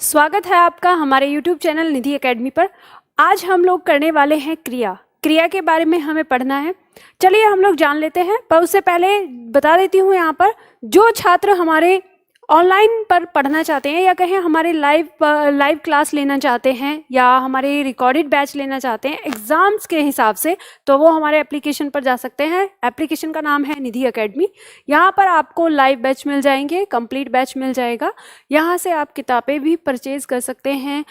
स्वागत है आपका हमारे YouTube चैनल निधि एकेडमी पर। आज हम लोग करने वाले हैं क्रिया के बारे में हमें पढ़ना है। चलिए हम लोग जान लेते हैं, पर उससे पहले बता देती हूँ यहाँ पर जो छात्र हमारे ऑनलाइन पर पढ़ना चाहते हैं या कहें हमारे लाइव क्लास लेना चाहते हैं या हमारे रिकॉर्डेड बैच लेना चाहते हैं एग्जाम्स के हिसाब से, तो वो हमारे एप्लीकेशन पर जा सकते हैं। एप्लीकेशन का नाम है निधि एकेडमी। यहाँ पर आपको लाइव बैच मिल जाएंगे, कंप्लीट बैच मिल जाएगा। यहाँ से आप किताबें भी परचेज कर सकते हैं।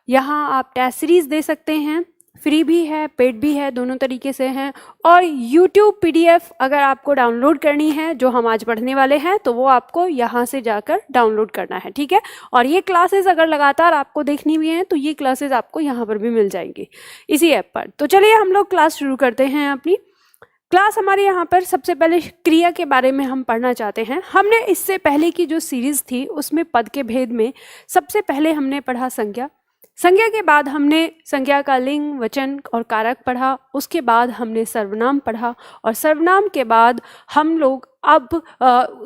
यहाँ आप टेस्ट सीरीज दे सकते हैं, फ्री भी है पेड भी है, दोनों तरीके से हैं। और YouTube PDF अगर आपको डाउनलोड करनी है जो हम आज पढ़ने वाले हैं, तो वो आपको यहाँ से जाकर डाउनलोड करना है, ठीक है। और ये क्लासेस अगर लगातार आपको देखनी भी हैं तो ये क्लासेस आपको यहाँ पर भी मिल जाएंगी इसी ऐप पर। तो चलिए हम लोग क्लास शुरू करते हैं। अपनी क्लास हमारे यहाँ पर सबसे पहले क्रिया के बारे में हम पढ़ना चाहते हैं। हमने इससे पहले की जो सीरीज थी उसमें पद के भेद में सबसे पहले हमने पढ़ा संज्ञा के बाद हमने संज्ञा का लिंग, वचन और कारक पढ़ा। उसके बाद हमने सर्वनाम पढ़ा और सर्वनाम के बाद हम लोग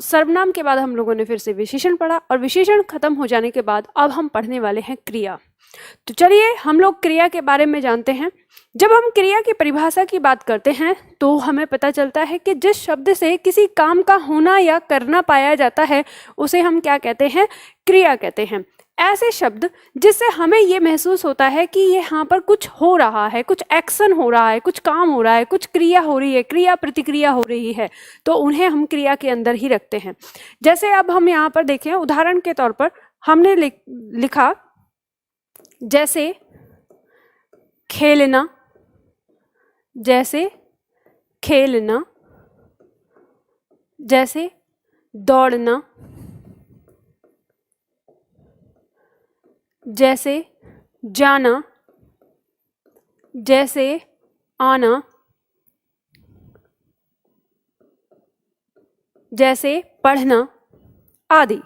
सर्वनाम के बाद हम लोगों ने फिर से विशेषण पढ़ा और विशेषण खत्म हो जाने के बाद अब हम पढ़ने वाले हैं क्रिया। तो चलिए हम लोग क्रिया के बारे में जानते हैं। जब हम क्रिया की परिभाषा की बात करते हैं तो हमें पता चलता है कि जिस शब्द से किसी काम का होना या करना पाया जाता है उसे हम क्या कहते हैं? क्रिया कहते हैं। ऐसे शब्द जिससे हमें ये महसूस होता है कि यहाँ पर कुछ हो रहा है, कुछ एक्शन हो रहा है, कुछ काम हो रहा है, कुछ क्रिया हो रही है, क्रिया प्रतिक्रिया हो रही है, तो उन्हें हम क्रिया के अंदर ही रखते हैं। जैसे अब हम यहाँ पर देखें, उदाहरण के तौर पर हमने लिखा जैसे खेलना, जैसे खेलना, जैसे दौड़ना, जैसे जाना, जैसे आना, जैसे पढ़ना आदि।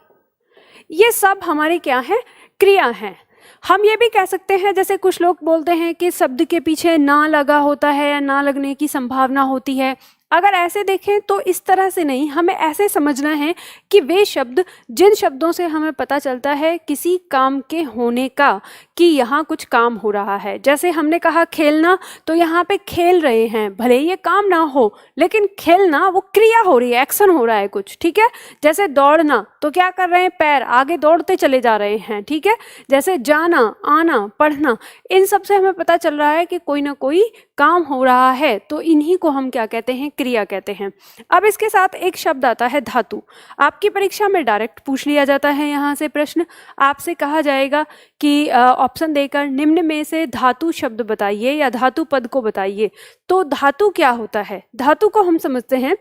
ये सब हमारे क्या हैं? क्रिया हैं। हम ये भी कह सकते हैं, जैसे कुछ लोग बोलते हैं कि शब्द के पीछे ना लगा होता है या ना लगने की संभावना होती है। अगर ऐसे देखें तो इस तरह से नहीं, हमें ऐसे समझना है कि वे शब्द जिन शब्दों से हमें पता चलता है किसी काम के होने का, कि यहाँ कुछ काम हो रहा है। जैसे हमने कहा खेलना, तो यहाँ पे खेल रहे हैं, भले ये काम ना हो लेकिन खेलना वो क्रिया हो रही है, एक्शन हो रहा है कुछ, ठीक है। जैसे दौड़ना, तो क्या कर रहे हैं? पैर आगे दौड़ते चले जा रहे हैं, ठीक है। जैसे जाना, आना, पढ़ना, इन सब से हमें पता चल रहा है कि कोई ना कोई काम हो रहा है, तो इन्हीं को हम क्या कहते हैं? क्रिया कहते हैं। अब इसके साथ एक शब्द आता है धातु। आपकी परीक्षा में डायरेक्ट पूछ लिया जाता है यहाँ से प्रश्न। आपसे कहा जाएगा कि ऑप्शन देकर निम्न में से धातु शब्द बताइए या धातु पद को बताइए। तो धातु क्या होता है? धातु को हम समझते हैं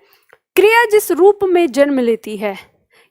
क्रिया जिस रूप में जन्म लेती है,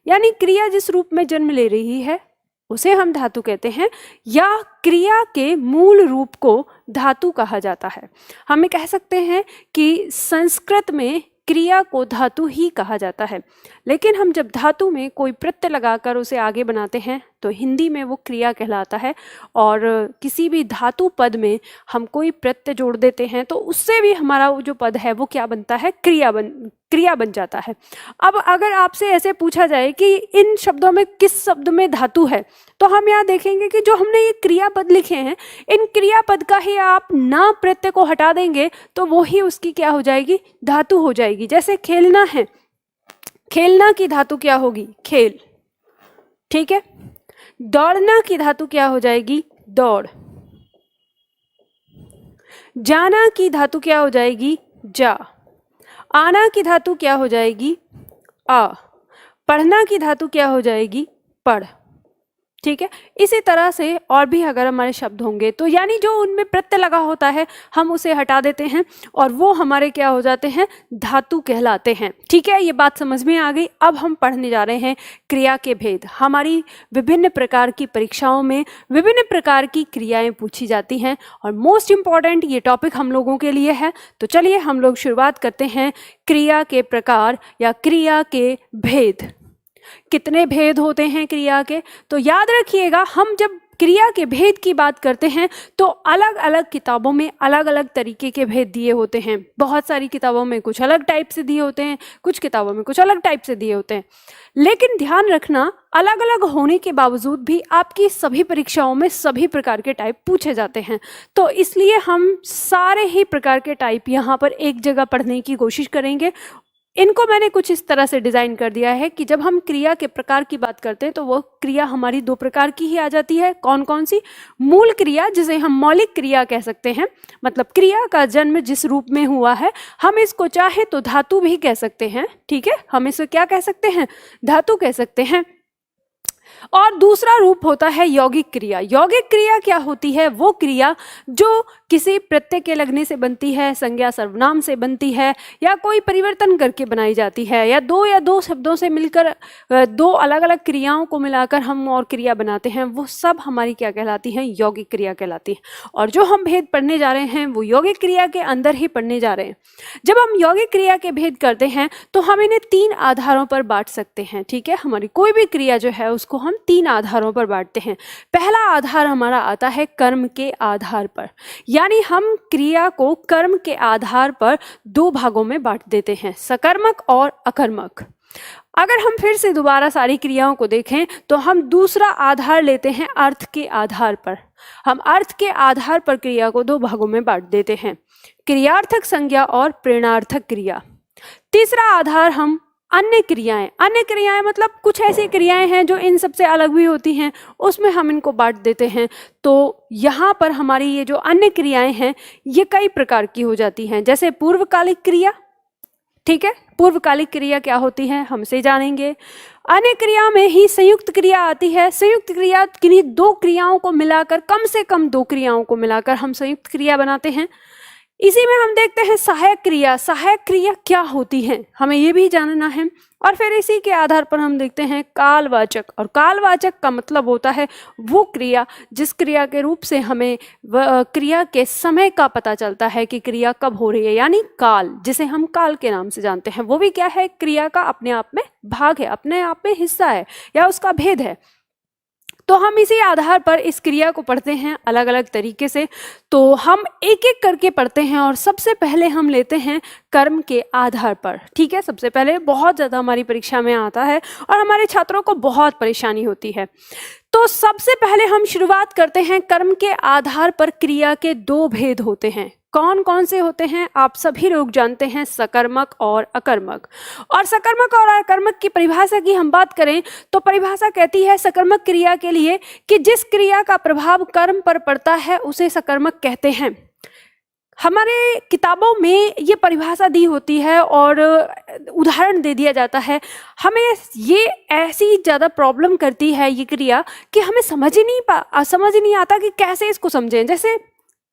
यानी क्रिया जिस रूप में जन्म ले रही है उसे हम धातु कहते हैं, या क्रिया के मूल रूप को धातु कहा जाता है। हम कह सकते हैं कि संस्कृत में क्रिया को धातु ही कहा जाता है, लेकिन हम जब धातु में कोई प्रत्यय लगाकर उसे आगे बनाते हैं तो हिंदी में वो क्रिया कहलाता है। और किसी भी धातु पद में हम कोई प्रत्यय जोड़ देते हैं तो उससे भी हमारा वो जो पद है वो क्या बनता है? क्रिया बन जाता है। अब अगर आपसे ऐसे पूछा जाए कि इन शब्दों में किस शब्द में धातु है, तो हम यहाँ देखेंगे कि जो हमने ये क्रियापद लिखे हैं, इन क्रियापद का ही आप ना प्रत्यय को हटा देंगे तो वो ही उसकी क्या हो जाएगी? धातु हो जाएगी। जैसे खेलना है, खेलना की धातु क्या होगी? खेल, ठीक है। दौड़ना की धातु क्या हो जाएगी? दौड़। जाना की धातु क्या हो जाएगी? जा। आना की धातु क्या हो जाएगी? आ। पढ़ना की धातु क्या हो जाएगी? पढ़, ठीक है। इसी तरह से और भी अगर हमारे शब्द होंगे तो यानी जो उनमें प्रत्यय लगा होता है हम उसे हटा देते हैं और वो हमारे क्या हो जाते हैं? धातु कहलाते हैं, ठीक है। ये बात समझ में आ गई। अब हम पढ़ने जा रहे हैं क्रिया के भेद। हमारी विभिन्न प्रकार की परीक्षाओं में विभिन्न प्रकार की क्रियाएं पूछी जाती हैं और मोस्ट इम्पॉर्टेंट ये टॉपिक हम लोगों के लिए है। तो चलिए हम लोग शुरुआत करते हैं क्रिया के प्रकार या क्रिया के भेद। कितने भेद होते हैं क्रिया के? तो याद रखिएगा, हम जब क्रिया के भेद की बात करते हैं तो अलग अलग किताबों में अलग अलग तरीके के भेद दिए होते हैं। बहुत सारी किताबों में कुछ अलग टाइप से दिए होते हैं, कुछ किताबों में कुछ अलग टाइप से दिए होते हैं। लेकिन ध्यान रखना, अलग अलग होने के बावजूद भी आपकी सभी परीक्षाओं में सभी प्रकार के टाइप पूछे जाते हैं। तो इसलिए हम सारे ही प्रकार के टाइप यहाँ पर एक जगह पढ़ने की कोशिश करेंगे। इनको मैंने कुछ इस तरह से डिज़ाइन कर दिया है कि जब हम क्रिया के प्रकार की बात करते हैं तो वो क्रिया हमारी दो प्रकार की ही आ जाती है। कौन कौन सी? मूल क्रिया, जिसे हम मौलिक क्रिया कह सकते हैं, मतलब क्रिया का जन्म जिस रूप में हुआ है, हम इसको चाहे तो धातु भी कह सकते हैं। ठीक है, हम इसे क्या कह सकते हैं? धातु कह सकते हैं। और दूसरा रूप होता है यौगिक क्रिया। यौगिक क्रिया क्या होती है? वो क्रिया जो किसी प्रत्यय के लगने से बनती है, संज्ञा सर्वनाम से बनती है, या कोई परिवर्तन करके बनाई जाती है, या दो शब्दों से मिलकर दो अलग अलग क्रियाओं को मिलाकर हम और क्रिया बनाते हैं, वो सब हमारी क्या कहलाती हैं? यौगिक क्रिया कहलाती है। और जो हम भेद पढ़ने जा रहे हैं वो यौगिक क्रिया के अंदर ही पढ़ने जा रहे हैं। जब हम यौगिक क्रिया के भेद करते हैं तो हम इन्हें 3 आधारों पर बांट सकते हैं। ठीक है, हमारी कोई भी क्रिया जो है उसको हम 3 आधारों पर बांटते हैं। पहला आधार हमारा आता है कर्म के आधार पर, यानी हम क्रिया को कर्म के आधार पर 2 भागों में बांट देते हैं, सकर्मक और अकर्मक। अगर हम फिर से दोबारा सारी क्रियाओं को देखें तो हम दूसरा आधार लेते हैं अर्थ के आधार पर। हम अर्थ के आधार पर क्रिया को 2 भागों में बांट देते हैं, क्रियार्थक संज्ञा और प्रेरणार्थक क्रिया। तीसरा आधार हम अन्य क्रियाएं मतलब कुछ ऐसी क्रियाएं हैं जो इन सबसे अलग भी होती हैं, उसमें हम इनको बांट देते हैं। तो यहाँ पर हमारी ये जो अन्य क्रियाएं हैं ये कई प्रकार की हो जाती हैं, जैसे पूर्वकालिक क्रिया। ठीक है, पूर्वकालिक क्रिया क्या होती है हम इसे जानेंगे। अन्य क्रिया में ही संयुक्त क्रिया आती है। संयुक्त क्रिया किन्हीं 2 क्रियाओं को मिलाकर, कम से कम 2 क्रियाओं को मिलाकर हम संयुक्त क्रिया बनाते हैं। इसी में हम देखते हैं सहायक क्रिया। सहायक क्रिया क्या होती है हमें ये भी जानना है। और फिर इसी के आधार पर हम देखते हैं कालवाचक। और कालवाचक का मतलब होता है वो क्रिया जिस क्रिया के रूप से हमें क्रिया के समय का पता चलता है कि क्रिया कब हो रही है, यानी काल, जिसे हम काल के नाम से जानते हैं। वो भी क्या है? क्रिया का अपने आप में भाग है, अपने आप में हिस्सा है, या उसका भेद है। तो हम इसी आधार पर इस क्रिया को पढ़ते हैं अलग अलग तरीके से। तो हम एक एक करके पढ़ते हैं और सबसे पहले हम लेते हैं कर्म के आधार पर। ठीक है, सबसे पहले बहुत ज़्यादा हमारी परीक्षा में आता है और हमारे छात्रों को बहुत परेशानी होती है। तो सबसे पहले हम शुरुआत करते हैं, कर्म के आधार पर क्रिया के 2 भेद होते हैं। कौन कौन से होते हैं? आप सभी लोग जानते हैं, सकर्मक और अकर्मक। और सकर्मक और अकर्मक की परिभाषा की हम बात करें तो परिभाषा कहती है सकर्मक क्रिया के लिए कि जिस क्रिया का प्रभाव कर्म पर पड़ता है उसे सकर्मक कहते हैं। हमारे किताबों में ये परिभाषा दी होती है और उदाहरण दे दिया जाता है। हमें ये ऐसी ज़्यादा प्रॉब्लम करती है ये क्रिया कि हमें समझ ही नहीं आता कि कैसे इसको समझें। जैसे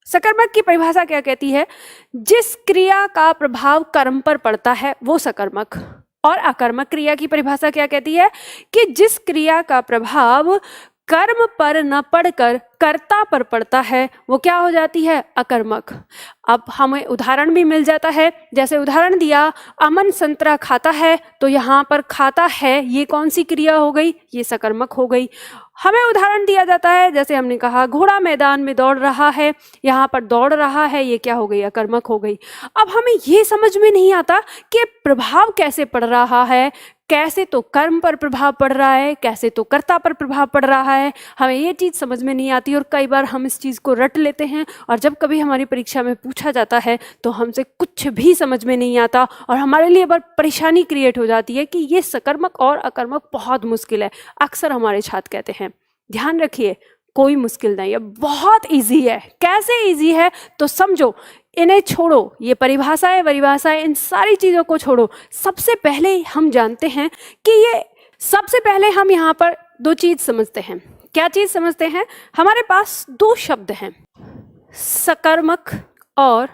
सकर्मक की परिभाषा क्या कहती है? जिस क्रिया का प्रभाव कर्म पर पड़ता है वो सकर्मक। और अकर्मक क्रिया की परिभाषा क्या कहती है? कि जिस क्रिया का प्रभाव कर्म पर न पड़कर कर्ता पर पड़ता है वो क्या हो जाती है? अकर्मक। अब हमें उदाहरण भी मिल जाता है। जैसे उदाहरण दिया, अमन संतरा खाता है, तो यहाँ पर खाता है ये कौन सी क्रिया हो गई? ये सकर्मक हो गई। हमें उदाहरण दिया जाता है, जैसे हमने कहा घोड़ा मैदान में दौड़ रहा है, यहाँ पर दौड़ रहा है, ये क्या हो गई? अकर्मक हो गई। अब हमें ये समझ में नहीं आता कि प्रभाव कैसे पड़ रहा है, कैसे तो कर्म पर प्रभाव पड़ रहा है, कैसे तो कर्ता पर प्रभाव पड़ रहा है। हमें ये चीज़ समझ में नहीं आती और कई बार हम इस चीज़ को रट लेते हैं और जब कभी हमारी परीक्षा में पूछा जाता है तो हमसे कुछ भी समझ में नहीं आता और हमारे लिए बड़ी परेशानी क्रिएट हो जाती है कि ये सकर्मक और अकर्मक बहुत मुश्किल है। अक्सर हमारे छात्र कहते हैं। ध्यान रखिए, कोई मुश्किल नहीं है, बहुत ईजी है। कैसे ईजी है? तो समझो, इन्हें छोड़ो, ये परिभाषाएं इन सारी चीज़ों को छोड़ो। सबसे पहले हम जानते हैं कि सबसे पहले हम यहाँ पर 2 चीज़ समझते हैं। क्या चीज़ समझते हैं? हमारे पास 2 शब्द हैं, सकर्मक और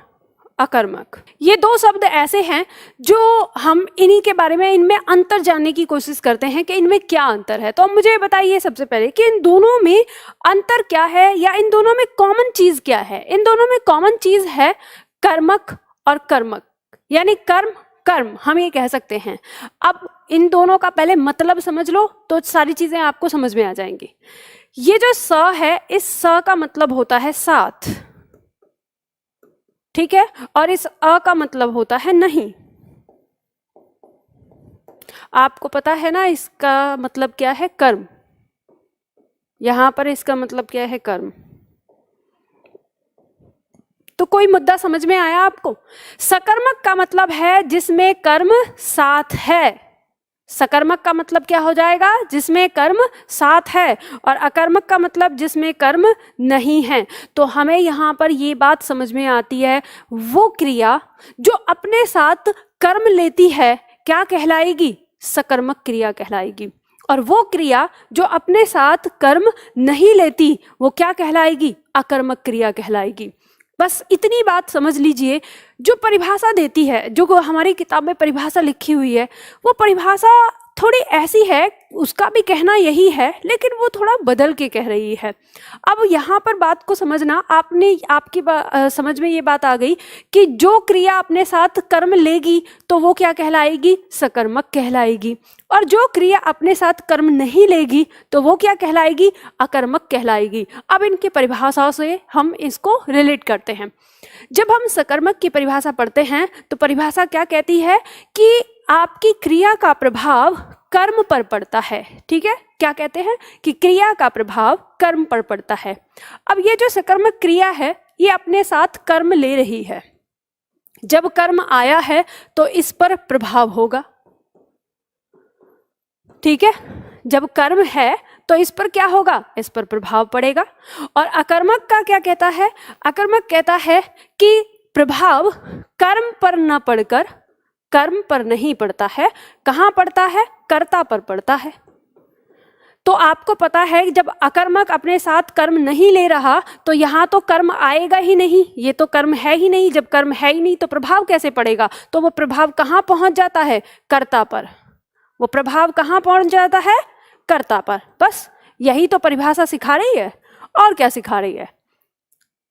अकर्मक। ये 2 शब्द ऐसे हैं जो हम इन्हीं के बारे में, इनमें अंतर जानने की कोशिश करते हैं कि इनमें क्या अंतर है। तो मुझे बताइए सबसे पहले कि इन दोनों में अंतर क्या है या इन दोनों में कॉमन चीज़ क्या है? इन दोनों में कॉमन चीज़ है कर्मक और कर्मक, यानी कर्म हम ये कह सकते हैं। अब इन दोनों का पहले मतलब समझ लो तो सारी चीज़ें आपको समझ में आ जाएंगी। ये जो स है, इस स का मतलब होता है साथ, ठीक है, और इस अ का मतलब होता है नहीं। आपको पता है ना इसका मतलब क्या है? कर्म। यहां पर इसका मतलब क्या है? कर्म। तो कोई मुद्दा समझ में आया आपको? सकर्मक का मतलब है जिसमें कर्म साथ है। सकर्मक का मतलब क्या हो जाएगा? जिसमें कर्म साथ है। और अकर्मक का मतलब जिसमें कर्म नहीं है। तो हमें यहाँ पर ये बात समझ में आती है, वो क्रिया जो अपने साथ कर्म लेती है क्या कहलाएगी? सकर्मक क्रिया कहलाएगी। और वो क्रिया जो अपने साथ कर्म नहीं लेती वो क्या कहलाएगी? अकर्मक क्रिया कहलाएगी। बस इतनी बात समझ लीजिए। जो परिभाषा देती है, जो हमारी किताब में परिभाषा लिखी हुई है, वो परिभाषा थोड़ी ऐसी है, उसका भी कहना यही है, लेकिन वो थोड़ा बदल के कह रही है। अब यहाँ पर बात को समझना, आपकी समझ में ये बात आ गई कि जो क्रिया अपने साथ कर्म लेगी तो वो क्या कहलाएगी? सकर्मक कहलाएगी। और जो क्रिया अपने साथ कर्म नहीं लेगी तो वो क्या कहलाएगी? अकर्मक कहलाएगी। अब इनकी परिभाषाओं से हम इसको रिलेट करते हैं। जब हम सकर्मक की परिभाषा पढ़ते हैं तो परिभाषा क्या कहती है कि आपकी क्रिया का प्रभाव कर्म पर पड़ता है। ठीक है, क्या कहते हैं? कि क्रिया का प्रभाव कर्म पर पड़ता है। अब ये जो सकर्मक क्रिया है ये अपने साथ कर्म ले रही है। जब कर्म आया है तो इस पर प्रभाव होगा। ठीक है, जब कर्म है तो इस पर क्या होगा? इस पर प्रभाव पड़ेगा। और अकर्मक का क्या कहता है? अकर्मक कहता है कि प्रभाव कर्म पर न पड़कर कर्म पर नहीं पड़ता है। कहाँ पड़ता है? कर्ता पर पड़ता है। तो आपको पता है जब अकर्मक अपने साथ कर्म नहीं ले रहा तो यहाँ तो कर्म आएगा ही नहीं, ये तो कर्म है ही नहीं। जब कर्म है ही नहीं तो प्रभाव कैसे पड़ेगा? तो वो प्रभाव कहाँ पहुंच जाता है? कर्ता पर। वो प्रभाव कहाँ पहुंच जाता है? कर्ता पर। बस यही तो परिभाषा सिखा रही है। और क्या सिखा रही है?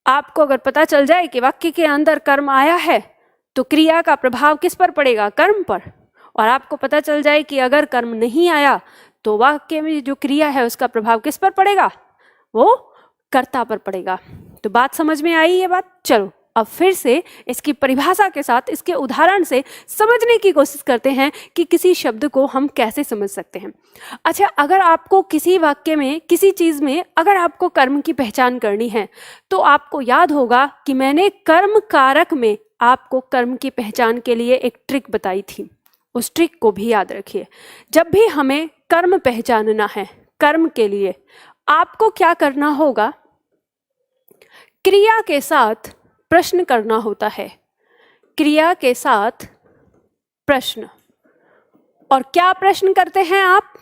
आपको अगर पता चल जाए कि वाक्य के अंदर कर्म आया है तो क्रिया का प्रभाव किस पर पड़ेगा? कर्म पर। और आपको पता चल जाए कि अगर कर्म नहीं आया तो वाक्य में जो क्रिया है उसका प्रभाव किस पर पड़ेगा? वो कर्ता पर पड़ेगा। तो बात समझ में आई ये बात? चलो अब फिर से इसकी परिभाषा के साथ, इसके उदाहरण से समझने की कोशिश करते हैं कि किसी शब्द को हम कैसे समझ सकते हैं। अच्छा, अगर आपको किसी वाक्य में, किसी चीज में अगर आपको कर्म की पहचान करनी है तो आपको याद होगा कि मैंने कर्म कारक में आपको कर्म की पहचान के लिए एक ट्रिक बताई थी। उस ट्रिक को भी याद रखिए। जब भी हमें कर्म पहचानना है, कर्म के लिए आपको क्या करना होगा? क्रिया के साथ प्रश्न करना होता है। क्रिया के साथ प्रश्न। और क्या प्रश्न करते हैं आप?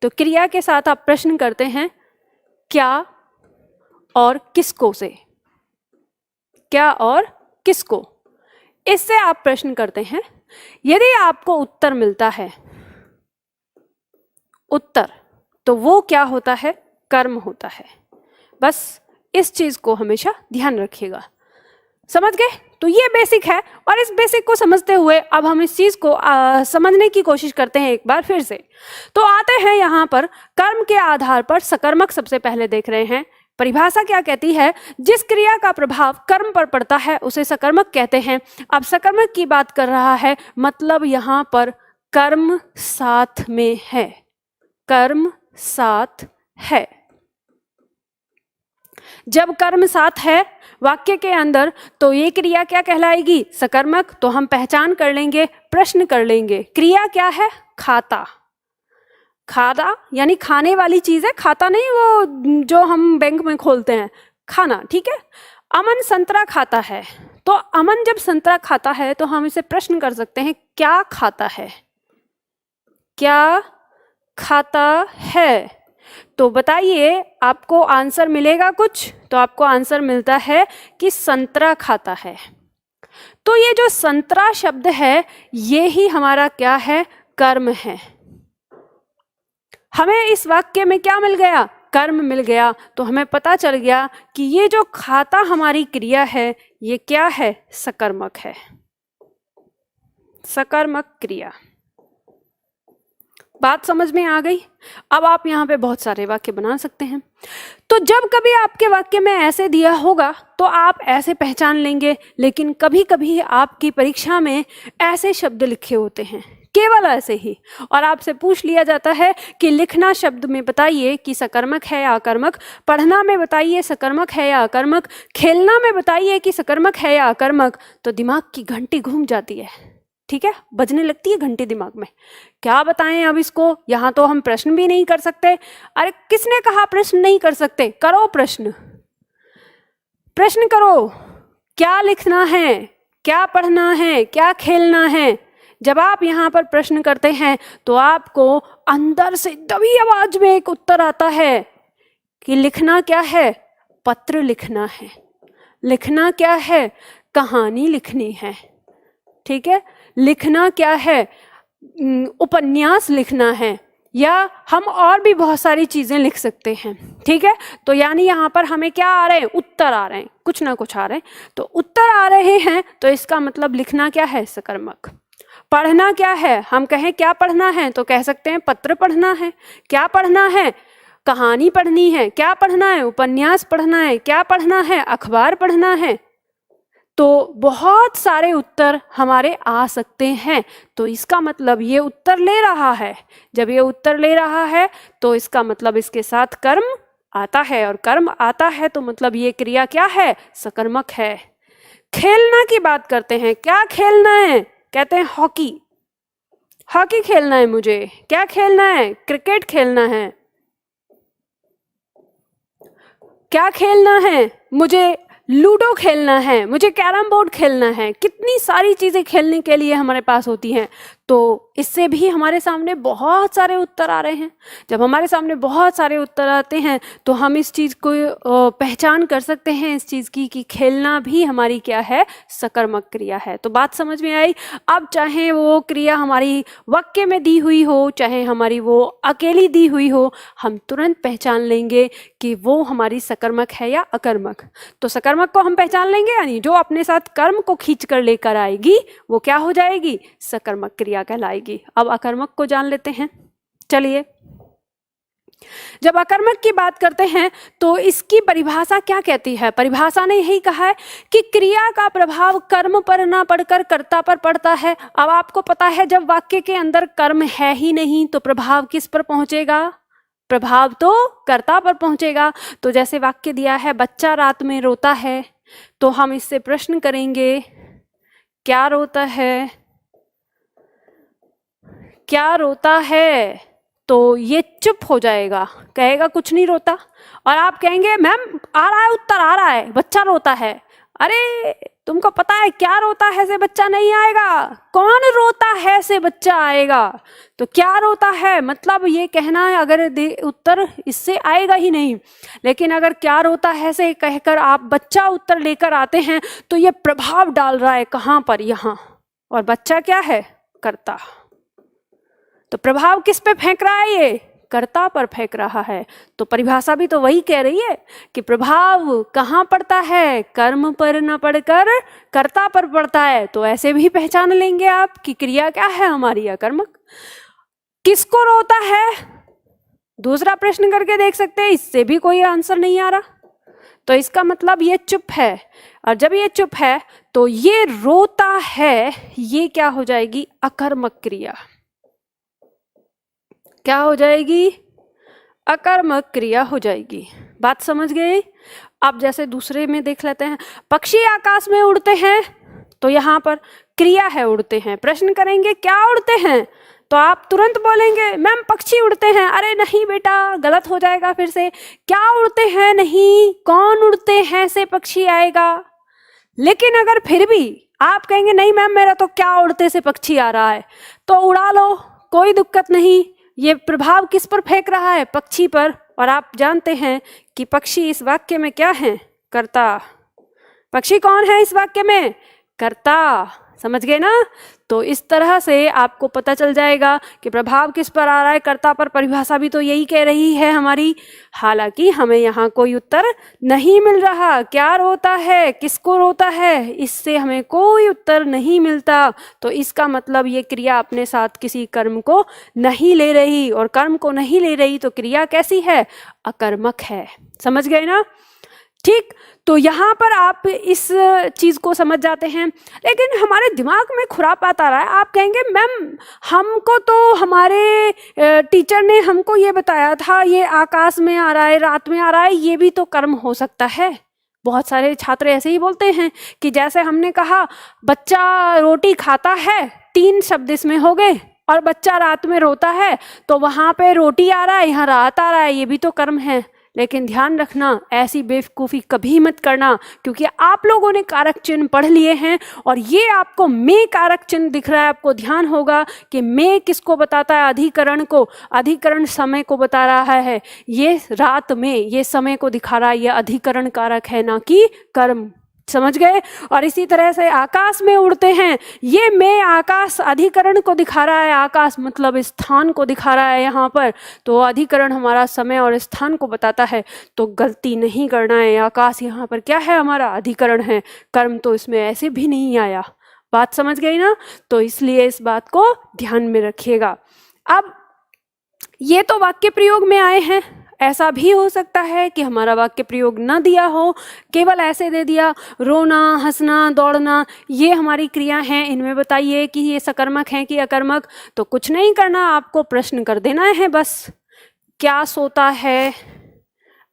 तो क्रिया के साथ आप प्रश्न करते हैं क्या और किसको से। क्या और किसको, इससे आप प्रश्न करते हैं। यदि आपको उत्तर मिलता है, उत्तर, तो वो क्या होता है? कर्म होता है। बस इस चीज को हमेशा ध्यान रखिएगा। समझ गए? तो ये बेसिक है। और इस बेसिक को समझते हुए अब हम इस चीज को समझने की कोशिश करते हैं एक बार फिर से। तो आते हैं यहाँ पर कर्म के आधार पर सकर्मक सबसे पहले देख रहे हैं। परिभाषा क्या कहती है? जिस क्रिया का प्रभाव कर्म पर पड़ता है उसे सकर्मक कहते हैं। अब सकर्मक की बात कर रहा है, मतलब यहाँ पर कर्म साथ में है। कर्म साथ है। जब कर्म साथ है वाक्य के अंदर तो ये क्रिया क्या कहलाएगी? सकर्मक। तो हम पहचान कर लेंगे, प्रश्न कर लेंगे। क्रिया क्या है? खाता। खादा यानी खाने वाली चीज है, खाता नहीं वो जो हम बैंक में खोलते हैं, खाना। ठीक है। अमन संतरा खाता है। तो अमन जब संतरा खाता है तो हम इसे प्रश्न कर सकते हैं, क्या खाता है? क्या खाता है? तो बताइए आपको आंसर मिलेगा कुछ? तो आपको आंसर मिलता है कि संतरा खाता है। तो ये जो संतरा शब्द है ये ही हमारा क्या है? कर्म है। हमें इस वाक्य में क्या मिल गया? कर्म मिल गया। तो हमें पता चल गया कि ये जो खाता हमारी क्रिया है ये क्या है? सकर्मक है। सकर्मक क्रिया। बात समझ में आ गई? अब आप यहाँ पे बहुत सारे वाक्य बना सकते हैं। तो जब कभी आपके वाक्य में ऐसे दिया होगा तो आप ऐसे पहचान लेंगे, लेकिन कभी कभी आपकी परीक्षा में ऐसे शब्द लिखे होते हैं, केवल ऐसे ही, और आपसे पूछ लिया जाता है कि लिखना शब्द में बताइए कि सकर्मक है या अकर्मक, पढ़ना में बताइए सकर्मक है या अकर्मक, खेलना में बताइए कि सकर्मक है या अकर्मक, तो दिमाग की घंटी घूम जाती है। ठीक है, बजने लगती है घंटी दिमाग में, क्या बताएं अब इसको, यहाँ तो हम प्रश्न भी नहीं कर सकते। अरे किसने कहा प्रश्न नहीं कर सकते? करो प्रश्न, प्रश्न करो, क्या लिखना है, क्या पढ़ना है, क्या खेलना है। जब आप यहाँ पर प्रश्न करते हैं तो आपको अंदर से दबी आवाज में एक उत्तर आता है कि लिखना क्या है, पत्र लिखना है, लिखना क्या है, कहानी लिखनी है। ठीक है, लिखना क्या है, उपन्यास लिखना है, या हम और भी बहुत सारी चीजें लिख सकते हैं। ठीक है, तो यानी यहाँ पर हमें क्या आ रहे हैं, उत्तर आ रहे हैं, कुछ ना कुछ आ रहे हैं। तो उत्तर आ रहे हैं तो इसका मतलब लिखना क्या है, सकर्मक। पढ़ना क्या है, हम कहें क्या पढ़ना है तो कह सकते हैं पत्र पढ़ना है। क्या पढ़ना है, कहानी पढ़नी है। क्या पढ़ना है, उपन्यास पढ़ना है। क्या पढ़ना है, अखबार पढ़ना है। तो बहुत सारे उत्तर हमारे आ सकते हैं। तो इसका मतलब ये उत्तर ले रहा है। जब ये उत्तर ले रहा है तो इसका मतलब इसके साथ कर्म आता है, और कर्म आता है तो मतलब ये क्रिया क्या है, सकर्मक है। खेलना की बात करते हैं, क्या खेलना है, कहते हैं हॉकी, हॉकी खेलना है मुझे। क्या खेलना है, क्रिकेट खेलना है। क्या खेलना है, मुझे लूडो खेलना है, मुझे कैरम बोर्ड खेलना है। कितनी सारी चीजें खेलने के लिए हमारे पास होती हैं। तो इससे भी हमारे सामने बहुत सारे उत्तर आ रहे हैं। जब हमारे सामने बहुत सारे उत्तर आते हैं तो हम इस चीज़ को पहचान कर सकते हैं इस चीज़ की कि खेलना भी हमारी क्या है, सकर्मक क्रिया है। तो बात समझ में आई? अब चाहे वो क्रिया हमारी वाक्य में दी हुई हो, चाहे हमारी वो अकेली दी हुई हो, हम तुरंत पहचान लेंगे कि वो हमारी सकर्मक है या अकर्मक। तो सकर्मक को हम पहचान लेंगे, यानी जो अपने साथ कर्म को खींच कर लेकर आएगी वो क्या हो जाएगी, सकर्मक क्रिया कहलाएगी। अब अकर्मक को जान लेते हैं। चलिए, जब अकर्मक की बात करते हैं तो इसकी परिभाषा क्या कहती है? परिभाषा ने यही कहा है कि क्रिया का प्रभाव कर्म पर ना पड़कर कर्ता पर पड़ता है। अब आपको पता है जब वाक्य के अंदर कर्म है ही नहीं तो प्रभाव किस पर पहुंचेगा, प्रभाव तो कर्ता पर पहुंचेगा। तो जैसे वाक्य दिया है, बच्चा रात में रोता है, तो हम इससे प्रश्न करेंगे क्या रोता है, क्या रोता है। तो ये चुप हो जाएगा, कहेगा कुछ नहीं रोता। और आप कहेंगे मैम आ रहा है, उत्तर आ रहा है, बच्चा रोता है। अरे तुमको पता है क्या रोता है से बच्चा नहीं आएगा, कौन रोता है से बच्चा आएगा। तो क्या रोता है मतलब ये कहना है, अगर उत्तर इससे आएगा ही नहीं। लेकिन अगर क्या रोता है से कहकर आप बच्चा उत्तर लेकर आते हैं तो ये प्रभाव डाल रहा है कहाँ पर, यहाँ। और बच्चा क्या है, कर्ता। तो प्रभाव किस पे फेंक रहा है, ये कर्ता पर फेंक रहा है। तो परिभाषा भी तो वही कह रही है कि प्रभाव कहाँ पड़ता है, कर्म पर न पड़कर कर्ता पर पड़ता है। तो ऐसे भी पहचान लेंगे आप कि क्रिया क्या है हमारी, अकर्मक। किसको रोता है, दूसरा प्रश्न करके देख सकते हैं, इससे भी कोई आंसर नहीं आ रहा। तो इसका मतलब ये चुप है, और जब ये चुप है तो ये रोता है, ये क्या हो जाएगी, अकर्मक क्रिया। क्या हो जाएगी, अकर्मक क्रिया हो जाएगी। बात समझ गए? अब जैसे दूसरे में देख लेते हैं, पक्षी आकाश में उड़ते हैं, तो यहाँ पर क्रिया है उड़ते हैं। प्रश्न करेंगे क्या उड़ते हैं, तो आप तुरंत बोलेंगे मैम पक्षी उड़ते हैं। अरे नहीं बेटा, गलत हो जाएगा फिर से। क्या उड़ते हैं नहीं, कौन उड़ते हैं से पक्षी आएगा। लेकिन अगर फिर भी आप कहेंगे नहीं मैम मेरा तो क्या उड़ते से पक्षी आ रहा है, तो उड़ा लो, कोई दिक्कत नहीं। ये प्रभाव किस पर फेंक रहा है, पक्षी पर। और आप जानते हैं कि पक्षी इस वाक्य में क्या है, कर्ता। पक्षी कौन है इस वाक्य में, कर्ता। समझ गए ना? तो इस तरह से आपको पता चल जाएगा कि प्रभाव किस पर आ रहा है, कर्ता पर। परिभाषा भी तो यही कह रही है हमारी। हालांकि हमें यहाँ कोई उत्तर नहीं मिल रहा। क्या रोता है, किसको रोता है, इससे हमें कोई उत्तर नहीं मिलता। तो इसका मतलब ये क्रिया अपने साथ किसी कर्म को नहीं ले रही, और कर्म को नहीं ले रही तो क्रिया कैसी है, अकर्मक है। समझ गए ना? ठीक, तो यहाँ पर आप इस चीज़ को समझ जाते हैं। लेकिन हमारे दिमाग में खुरापात आ रहा है। आप कहेंगे मैम हमको तो हमारे टीचर ने हमको ये बताया था, ये आकाश में आ रहा है, रात में आ रहा है, ये भी तो कर्म हो सकता है। बहुत सारे छात्र ऐसे ही बोलते हैं कि जैसे हमने कहा बच्चा रोटी खाता है, 3 शब्द इसमें हो गए, और बच्चा रात में रोता है, तो वहाँ पे रोटी आ रहा है, यहाँ रात आ रहा है, ये भी तो कर्म है। लेकिन ध्यान रखना, ऐसी बेवकूफ़ी कभी मत करना, क्योंकि आप लोगों ने कारक चिन्ह पढ़ लिए हैं और ये आपको में कारक चिन्ह दिख रहा है। आपको ध्यान होगा कि में किसको बताता है, अधिकरण को। अधिकरण समय को बता रहा है। ये रात में, ये समय को दिखा रहा है, ये अधिकरण कारक है, ना कि कर्म। समझ गए? और इसी तरह से आकाश में उड़ते हैं, ये में आकाश अधिकरण को दिखा रहा है। आकाश मतलब स्थान को दिखा रहा है यहाँ पर। तो अधिकरण हमारा समय और स्थान को बताता है, तो गलती नहीं करना है। आकाश यहाँ पर क्या है, हमारा अधिकरण है। कर्म तो इसमें ऐसे भी नहीं आया। बात समझ गई ना? तो इसलिए इस बात को ध्यान में रखिएगा। अब ये तो वाक्य प्रयोग में आए हैं। ऐसा भी हो सकता है कि हमारा वाक्य प्रयोग न दिया हो, केवल ऐसे दे दिया, रोना, हंसना, दौड़ना, ये हमारी क्रिया हैं। इनमें बताइए कि ये सकर्मक हैं कि अकर्मक। तो कुछ नहीं करना, आपको प्रश्न कर देना है बस। क्या सोता है,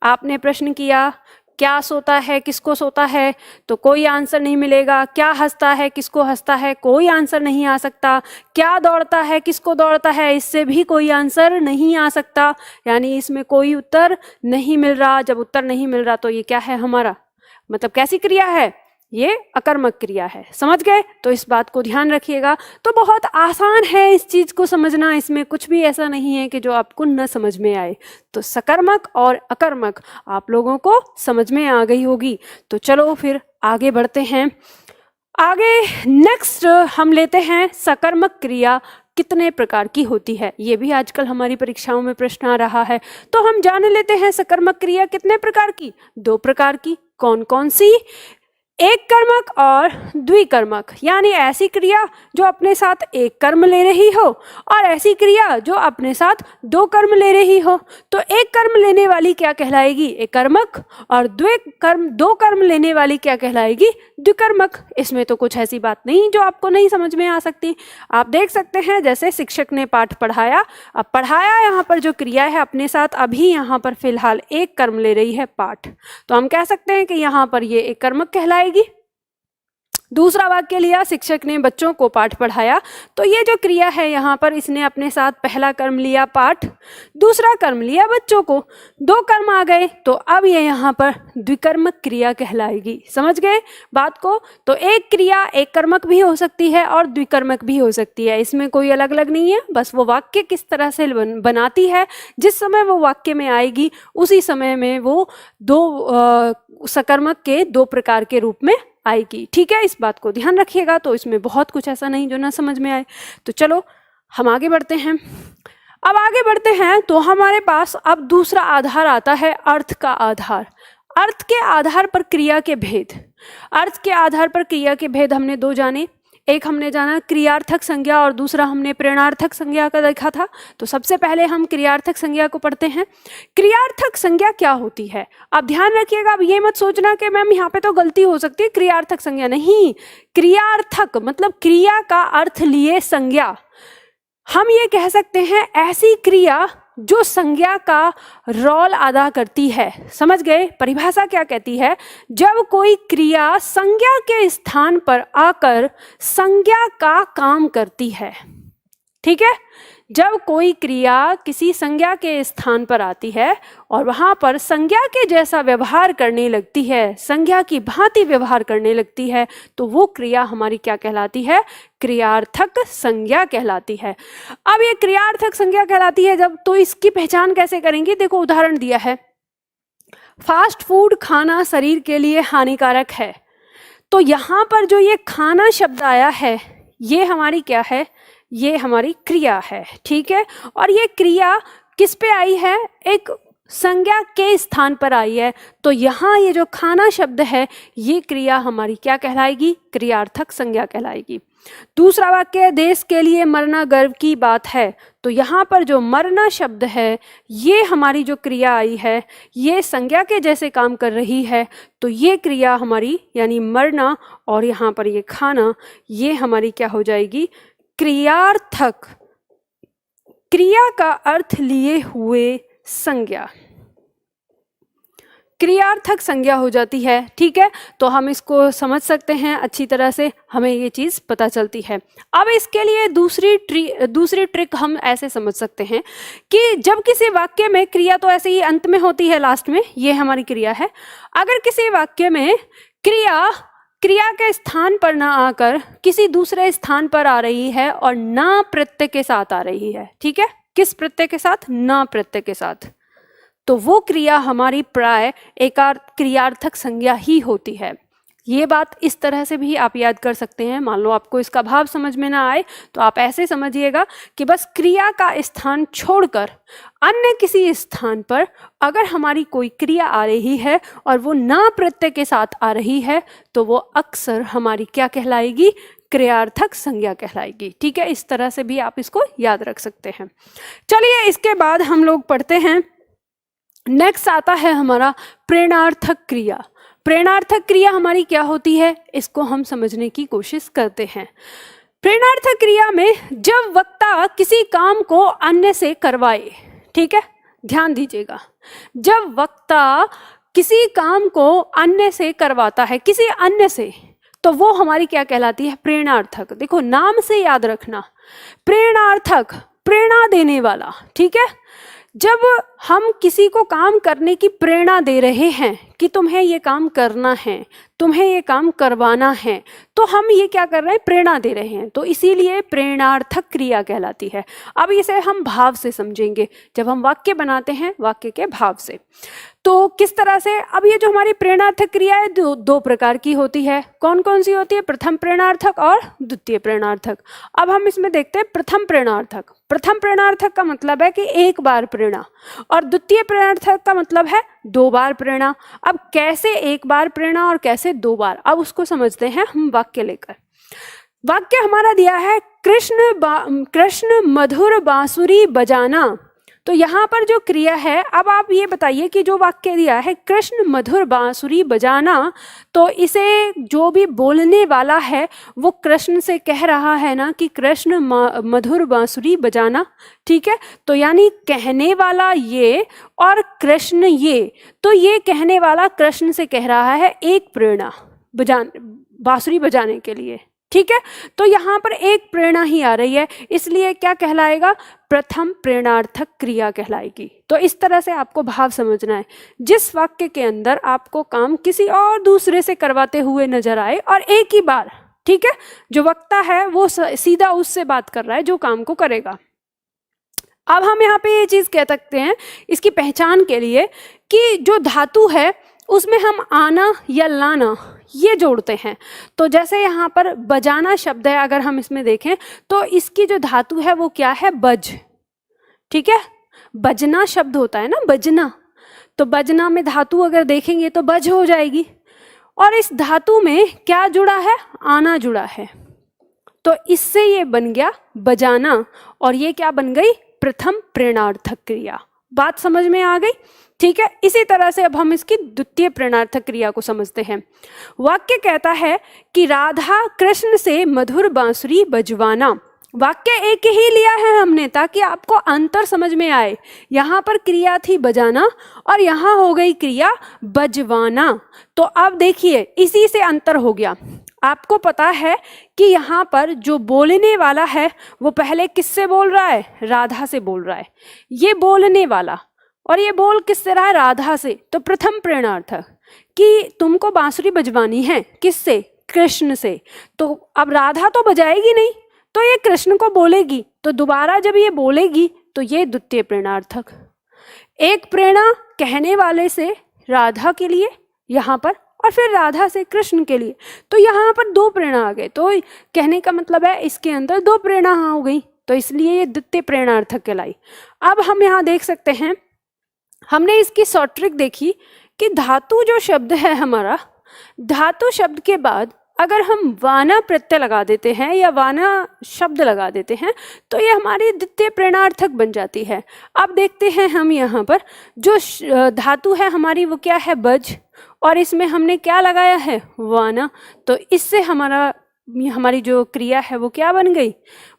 आपने प्रश्न किया, क्या सोता है, किसको सोता है, तो कोई आंसर नहीं मिलेगा। क्या हंसता है, किसको हंसता है, कोई आंसर नहीं आ सकता। क्या दौड़ता है, किसको दौड़ता है, इससे भी कोई आंसर नहीं आ सकता। यानी इसमें कोई उत्तर नहीं मिल रहा। जब उत्तर नहीं मिल रहा तो ये क्या है हमारा, मतलब कैसी क्रिया है, ये अकर्मक क्रिया है। समझ गए? तो इस बात को ध्यान रखिएगा। तो बहुत आसान है इस चीज को समझना, इसमें कुछ भी ऐसा नहीं है कि जो आपको न समझ में आए। तो सकर्मक और अकर्मक आप लोगों को समझ में आ गई होगी। तो चलो फिर आगे बढ़ते हैं। आगे नेक्स्ट हम लेते हैं सकर्मक क्रिया कितने प्रकार की होती है। ये भी आजकल हमारी परीक्षाओं में प्रश्न आ रहा है। तो हम जान लेते हैं सकर्मक क्रिया कितने प्रकार की, 2 प्रकार की। कौन कौन सी? एक कर्मक और द्विकर्मक, यानी ऐसी क्रिया जो अपने साथ एक कर्म ले रही हो और ऐसी क्रिया जो अपने साथ 2 कर्म ले रही हो। तो एक कर्म लेने वाली क्या कहलाएगी, एक कर्मक, और 2 कर्म लेने वाली क्या कहलाएगी, द्विकर्मक। इसमें तो कुछ ऐसी बात नहीं जो आपको नहीं समझ में आ सकती। आप देख सकते हैं जैसे शिक्षक ने पाठ पढ़ाया, अब पढ़ाया यहाँ पर जो क्रिया है अपने साथ अभी यहाँ पर फिलहाल एक कर्म ले रही है, पाठ। तो हम कह सकते हैं कि यहाँ पर ये एक कर्मक कहलाएगी। दूसरा वाक्य लिया, शिक्षक ने बच्चों को पाठ पढ़ाया, तो ये जो क्रिया है यहाँ पर इसने अपने साथ पहला कर्म लिया पाठ, दूसरा कर्म लिया बच्चों को, 2 कर्म आ गए। तो अब ये यहाँ पर द्विकर्मक क्रिया कहलाएगी। समझ गए बात को? तो एक क्रिया एक कर्मक भी हो सकती है और द्विकर्मक भी हो सकती है। इसमें कोई अलग अलग नहीं है, बस वो वाक्य किस तरह से बनाती है, जिस समय वो वाक्य में आएगी उसी समय में वो 2 सकर्मक के 2 प्रकार के रूप में आएगी। ठीक है, इस बात को ध्यान रखिएगा। तो इसमें बहुत कुछ ऐसा नहीं जो ना समझ में आए। तो चलो हम आगे बढ़ते हैं। अब आगे बढ़ते हैं तो हमारे पास अब दूसरा आधार आता है, अर्थ का आधार। अर्थ के आधार पर क्रिया के भेद। अर्थ के आधार पर क्रिया के भेद हमने 2 जाने। एक हमने जाना क्रियार्थक संज्ञा और दूसरा हमने प्रेरणार्थक संज्ञा का देखा था। तो सबसे पहले हम क्रियार्थक संज्ञा को पढ़ते हैं। क्रियार्थक संज्ञा क्या होती है? अब ध्यान रखिएगा, अब ये मत सोचना कि मैम यहाँ पे तो गलती हो सकती है, क्रियार्थक संज्ञा नहीं। क्रियार्थक मतलब क्रिया का अर्थ लिए संज्ञा। हम ये कह सकते हैं ऐसी क्रिया जो संज्ञा का रोल अदा करती है। समझ गए? परिभाषा क्या कहती है? जब कोई क्रिया संज्ञा के स्थान पर आकर संज्ञा का काम करती है। ठीक है, जब कोई क्रिया किसी संज्ञा के स्थान पर आती है और वहां पर संज्ञा के जैसा व्यवहार करने लगती है, संज्ञा की भांति व्यवहार करने लगती है, तो वो क्रिया हमारी क्या कहलाती है? क्रियार्थक संज्ञा कहलाती है। अब ये क्रियार्थक संज्ञा कहलाती है जब, तो इसकी पहचान कैसे करेंगे? देखो उदाहरण दिया है, फास्ट फूड खाना शरीर के लिए हानिकारक है। तो यहाँ पर जो ये खाना शब्द आया है, ये हमारी क्या है, ये हमारी क्रिया है, ठीक है। और ये क्रिया किस पे आई है, एक संज्ञा के स्थान पर आई है। तो यहाँ ये जो खाना शब्द है, ये क्रिया हमारी क्या कहलाएगी, क्रियार्थक संज्ञा कहलाएगी। दूसरा वाक्य, देश के लिए मरना गर्व की बात है। तो यहाँ पर जो मरना शब्द है, ये हमारी जो क्रिया आई है, ये संज्ञा के जैसे काम कर रही है। तो ये क्रिया हमारी यानी मरना और यहाँ पर ये खाना, ये हमारी क्या हो जाएगी, क्रियार्थक, क्रिया का अर्थ लिए हुए संज्ञा, क्रियार्थक संज्ञा हो जाती है, ठीक है। तो हम इसको समझ सकते हैं अच्छी तरह से, हमें ये चीज़ पता चलती है। अब इसके लिए दूसरी ट्रिक हम ऐसे समझ सकते हैं कि जब किसी वाक्य में क्रिया तो ऐसे ही अंत में होती है, लास्ट में, ये हमारी क्रिया है। अगर किसी वाक्य में क्रिया के स्थान पर ना आकर किसी दूसरे स्थान पर आ रही है और ना प्रत्यय के साथ आ रही है, ठीक है। किस प्रत्यय के साथ, ना प्रत्यय के साथ, तो वो क्रिया हमारी प्राय एकार क्रियार्थक संज्ञा ही होती है। ये बात इस तरह से भी आप याद कर सकते हैं। मान लो आपको इसका भाव समझ में ना आए तो आप ऐसे समझिएगा कि बस क्रिया का स्थान छोड़कर अन्य किसी स्थान पर अगर हमारी कोई क्रिया आ रही है और वो ना प्रत्यय के साथ आ रही है, तो वो अक्सर हमारी क्या कहलाएगी, क्रियार्थक संज्ञा कहलाएगी, ठीक है। इस तरह से भी आप इसको याद रख सकते हैं। चलिए इसके बाद हम लोग पढ़ते हैं, नेक्स्ट आता है हमारा प्रेरणार्थक क्रिया। प्रेरणार्थक क्रिया हमारी क्या होती है, इसको हम समझने की कोशिश करते हैं। प्रेरणार्थक क्रिया में जब वक्ता किसी काम को अन्य से करवाए, ठीक है, ध्यान दीजिएगा, जब वक्ता किसी काम को अन्य से करवाता है, किसी अन्य से, तो वो हमारी क्या कहलाती है, प्रेरणार्थक। देखो नाम से याद रखना, प्रेरणार्थक, प्रेरणा देने वाला, ठीक है। जब हम किसी को काम करने की प्रेरणा दे रहे हैं कि तुम्हें ये काम करना है, तुम्हें ये काम करवाना है, तो हम ये क्या कर रहे हैं, प्रेरणा दे रहे हैं। तो इसीलिए प्रेरणार्थक क्रिया कहलाती है। अब इसे हम भाव से समझेंगे, जब हम वाक्य बनाते हैं वाक्य के भाव से। तो किस तरह से, अब ये जो हमारी प्रेरणार्थक क्रिया है दो प्रकार की होती है। कौन कौन सी होती है, प्रथम प्रेरणार्थक और द्वितीय प्रेरणार्थक। अब हम इसमें देखते हैं प्रथम प्रेरणार्थक। प्रथम प्रेरणार्थक का मतलब है कि एक बार प्रेरणा, और द्वितीय प्रेरणार्थक का मतलब है 2 बार प्रेरणा। अब कैसे एक बार प्रेरणा और कैसे 2 बार, अब उसको समझते हैं हम वाक्य लेकर। वाक्य हमारा दिया है, कृष्ण मधुर बांसुरी बजाना। तो यहाँ पर जो क्रिया है, अब आप ये बताइए कि जो वाक्य दिया है कृष्ण मधुर बांसुरी बजाना, तो इसे जो भी बोलने वाला है वो कृष्ण से कह रहा है ना कि कृष्ण मधुर बांसुरी बजाना, ठीक है। तो यानी कहने वाला ये और कृष्ण ये, तो ये कहने वाला कृष्ण से कह रहा है एक प्रेरणा बांसुरी बजाने के लिए, ठीक है। तो यहाँ पर एक प्रेरणा ही आ रही है, इसलिए क्या कहलाएगा, प्रथम प्रेरणार्थक क्रिया कहलाएगी। तो इस तरह से आपको भाव समझना है, जिस वाक्य के अंदर आपको काम किसी और दूसरे से करवाते हुए नजर आए और एक ही बार, ठीक है, जो वक्ता है वो सीधा उससे बात कर रहा है जो काम को करेगा। अब हम यहाँ पे ये चीज कह सकते हैं इसकी पहचान के लिए कि जो धातु है उसमें हम आना या लाना ये जोड़ते हैं। तो जैसे यहाँ पर बजाना शब्द है, अगर हम इसमें देखें तो इसकी जो धातु है वो क्या है, बज, ठीक है। बजना शब्द होता है ना, बजना, तो बजना में धातु अगर देखेंगे तो बज हो जाएगी, और इस धातु में क्या जुड़ा है, आना जुड़ा है। तो इससे ये बन गया बजाना, और ये क्या बन गई, प्रथम प्रेरणार्थक क्रिया। बात समझ में आ गई, ठीक है। इसी तरह से अब हम इसकी द्वितीय प्रेरणार्थक क्रिया को समझते हैं। वाक्य कहता है कि राधा कृष्ण से मधुर बांसुरी बजवाना। वाक्य एक ही लिया है हमने ताकि आपको अंतर समझ में आए। यहाँ पर क्रिया थी बजाना और यहाँ हो गई क्रिया बजवाना। तो अब देखिए इसी से अंतर हो गया। आपको पता है कि यहाँ पर जो बोलने वाला है वो पहले किससे बोल रहा है, राधा से बोल रहा है। ये बोलने वाला, और ये बोल किससे रहा है, राधा से। तो प्रथम प्रेरणार्थक कि तुमको बांसुरी बजवानी है, किससे, कृष्ण से। तो अब राधा तो बजाएगी नहीं, तो ये कृष्ण को बोलेगी। तो दोबारा जब ये बोलेगी तो ये द्वितीय प्रेरणार्थक, एक प्रेरणा कहने वाले से राधा के लिए यहाँ पर, और फिर राधा से कृष्ण के लिए। तो यहाँ पर दो प्रेरणा आ गए, तो कहने का मतलब है इसके अंदर दो प्रेरणा हो गई, तो इसलिए ये द्वितीय प्रेरणार्थक कहलाई। अब हम यहाँ देख सकते हैं, हमने इसकी शॉर्ट ट्रिक देखी कि धातु जो शब्द है हमारा, धातु शब्द के बाद अगर हम वाना प्रत्यय लगा देते हैं या वाना शब्द लगा देते हैं तो ये हमारी द्वितीय प्रेरणार्थक बन जाती है। अब देखते हैं हम यहाँ पर जो धातु है हमारी वो क्या है, बज, और इसमें हमने क्या लगाया है, वाना, तो इससे हमारी जो क्रिया है वो क्या बन गई,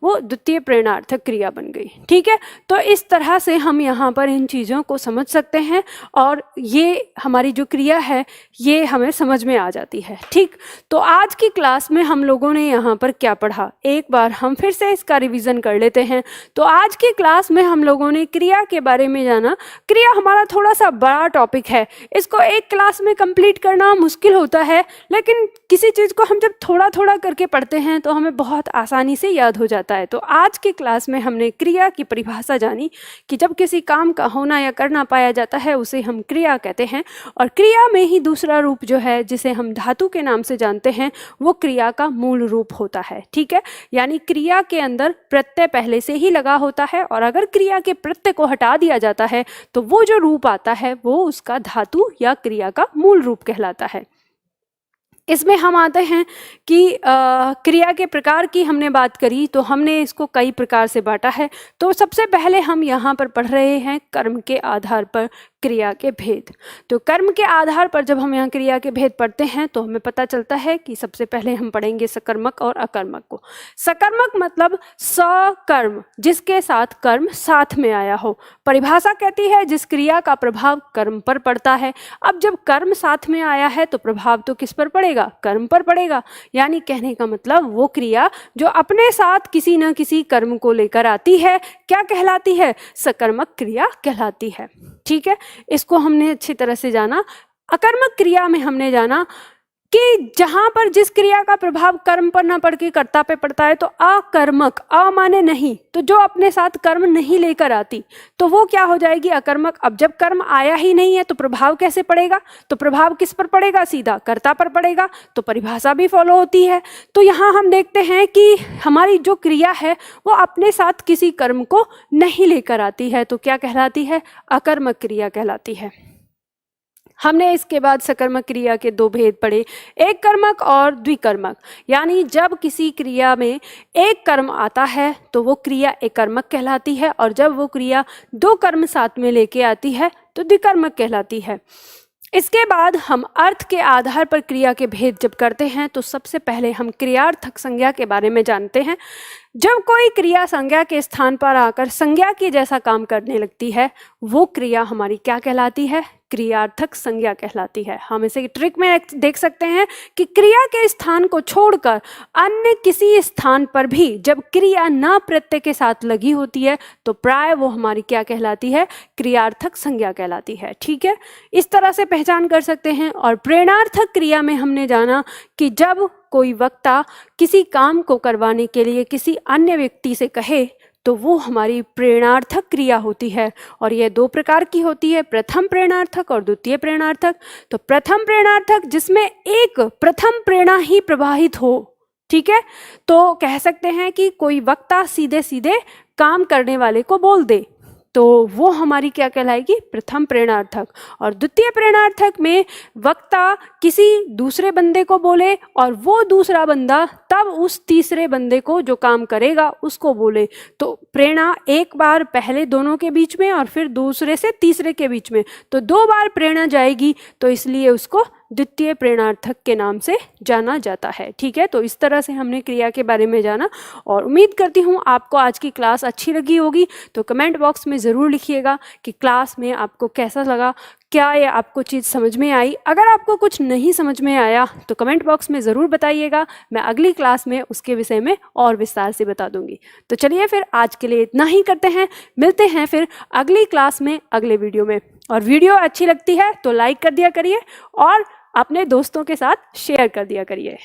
वो द्वितीय प्रेरणार्थक क्रिया बन गई। ठीक है, तो इस तरह से हम यहाँ पर इन चीज़ों को समझ सकते हैं और ये हमारी जो क्रिया है ये हमें समझ में आ जाती है। ठीक, तो आज की क्लास में हम लोगों ने यहाँ पर क्या पढ़ा, एक बार हम फिर से इसका रिवीजन कर लेते हैं। तो आज की क्लास में हम लोगों ने क्रिया के बारे में जाना। क्रिया हमारा थोड़ा सा बड़ा टॉपिक है, इसको एक क्लास में कंप्लीट करना मुश्किल होता है, लेकिन किसी चीज़ को हम जब थोड़ा थोड़ा करके पढ़ते हैं तो हमें बहुत आसानी से याद हो जाता है। तो आज की क्लास में हमने क्रिया की परिभाषा जानी कि जब किसी काम का होना या करना पाया जाता है उसे हम क्रिया कहते हैं, और क्रिया में ही दूसरा रूप जो है जिसे हम धातु के नाम से जानते हैं वो क्रिया का मूल रूप होता है। ठीक है, यानी क्रिया के अंदर प्रत्यय पहले से ही लगा होता है और अगर क्रिया के प्रत्यय को हटा दिया जाता है तो वो जो रूप आता है वो उसका धातु या क्रिया का मूल रूप कहलाता है। इसमें हम आते हैं कि क्रिया के प्रकार की हमने बात करी, तो हमने इसको कई प्रकार से बांटा है। तो सबसे पहले हम यहाँ पर पढ़ रहे हैं कर्म के आधार पर क्रिया के भेद। तो कर्म के आधार पर जब हम यहाँ क्रिया के भेद पढ़ते हैं तो हमें पता चलता है कि सबसे पहले हम पढ़ेंगे सकर्मक और अकर्मक को। सकर्मक मतलब सकर्म, जिसके साथ कर्म साथ में आया हो। परिभाषा कहती है जिस क्रिया का प्रभाव कर्म पर पड़ता है। अब जब कर्म साथ में आया है तो प्रभाव तो किस पर पड़ेगा, कर्म पर पड़ेगा। यानी कहने का मतलब वो क्रिया जो अपने साथ किसी न किसी कर्म को लेकर आती है क्या कहलाती है, सकर्मक क्रिया कहलाती है। ठीक है, इसको हमने अच्छी तरह से जाना। अकर्मक क्रिया में हमने जाना कि जहां पर जिस क्रिया का प्रभाव कर्म पर ना पड़ के कर्ता पे पड़ता है तो अकर्मक, अ माने नहीं, तो जो अपने साथ कर्म नहीं लेकर आती तो वो क्या हो जाएगी, अकर्मक। अब जब कर्म आया ही नहीं है तो प्रभाव कैसे पड़ेगा, तो प्रभाव किस पर पड़ेगा, सीधा कर्ता पर पड़ेगा, तो परिभाषा भी फॉलो होती है। तो यहाँ हम देखते हैं कि हमारी जो क्रिया है वो अपने साथ किसी कर्म को नहीं लेकर आती है तो क्या कहलाती है, अकर्मक क्रिया कहलाती है। हमने इसके बाद सकर्मक क्रिया के दो भेद पढ़े, एक कर्मक और द्विकर्मक। यानी जब किसी क्रिया में एक कर्म आता है तो वो क्रिया एक कर्मक कहलाती है, और जब वो क्रिया दो कर्म साथ में लेके आती है तो द्विकर्मक कहलाती है। इसके बाद हम अर्थ के आधार पर क्रिया के भेद जब करते हैं तो सबसे पहले हम क्रियार्थक संज्ञा के बारे में जानते हैं। जब कोई क्रिया संज्ञा के स्थान पर आकर संज्ञा के जैसा काम करने लगती है वो क्रिया हमारी क्या कहलाती है, क्रियार्थक संज्ञा कहलाती है। हम इसे ट्रिक में देख सकते हैं कि क्रिया के स्थान को छोड़कर अन्य किसी स्थान पर भी जब क्रिया न प्रत्यय के साथ लगी होती है तो प्राय वो हमारी क्या कहलाती है, क्रियार्थक संज्ञा कहलाती है। ठीक है, इस तरह से पहचान कर सकते हैं। और प्रेरणार्थक क्रिया में हमने जाना कि जब कोई वक्ता किसी काम को करवाने के लिए किसी अन्य व्यक्ति से कहे तो वो हमारी प्रेरणार्थक क्रिया होती है, और यह दो प्रकार की होती है, प्रथम प्रेरणार्थक और द्वितीय प्रेरणार्थक। तो प्रथम प्रेरणार्थक जिसमें एक प्रथम प्रेरणा ही प्रवाहित हो। ठीक है, तो कह सकते हैं कि कोई वक्ता सीधे सीधे काम करने वाले को बोल दे तो वो हमारी क्या कहलाएगी, प्रथम प्रेरणार्थक। और द्वितीय प्रेरणार्थक में वक्ता किसी दूसरे बंदे को बोले और वो दूसरा बंदा तब उस तीसरे बंदे को जो काम करेगा उसको बोले, तो प्रेरणा एक बार पहले दोनों के बीच में और फिर दूसरे से तीसरे के बीच में, तो दो बार प्रेरणा जाएगी, तो इसलिए उसको द्वितीय प्रेरणार्थक के नाम से जाना जाता है। ठीक है, तो इस तरह से हमने क्रिया के बारे में जाना, और उम्मीद करती हूँ आपको आज की क्लास अच्छी लगी होगी। तो कमेंट बॉक्स में ज़रूर लिखिएगा कि क्लास में आपको कैसा लगा, क्या ये आपको चीज़ समझ में आई। अगर आपको कुछ नहीं समझ में आया तो कमेंट बॉक्स में ज़रूर बताइएगा, मैं अगली क्लास में उसके विषय में और विस्तार से बता दूंगी। तो चलिए फिर आज के लिए इतना ही करते हैं, मिलते हैं फिर अगली क्लास में अगले वीडियो में। और वीडियो अच्छी लगती है तो लाइक कर दिया करिए और अपने दोस्तों के साथ शेयर कर दिया करिए।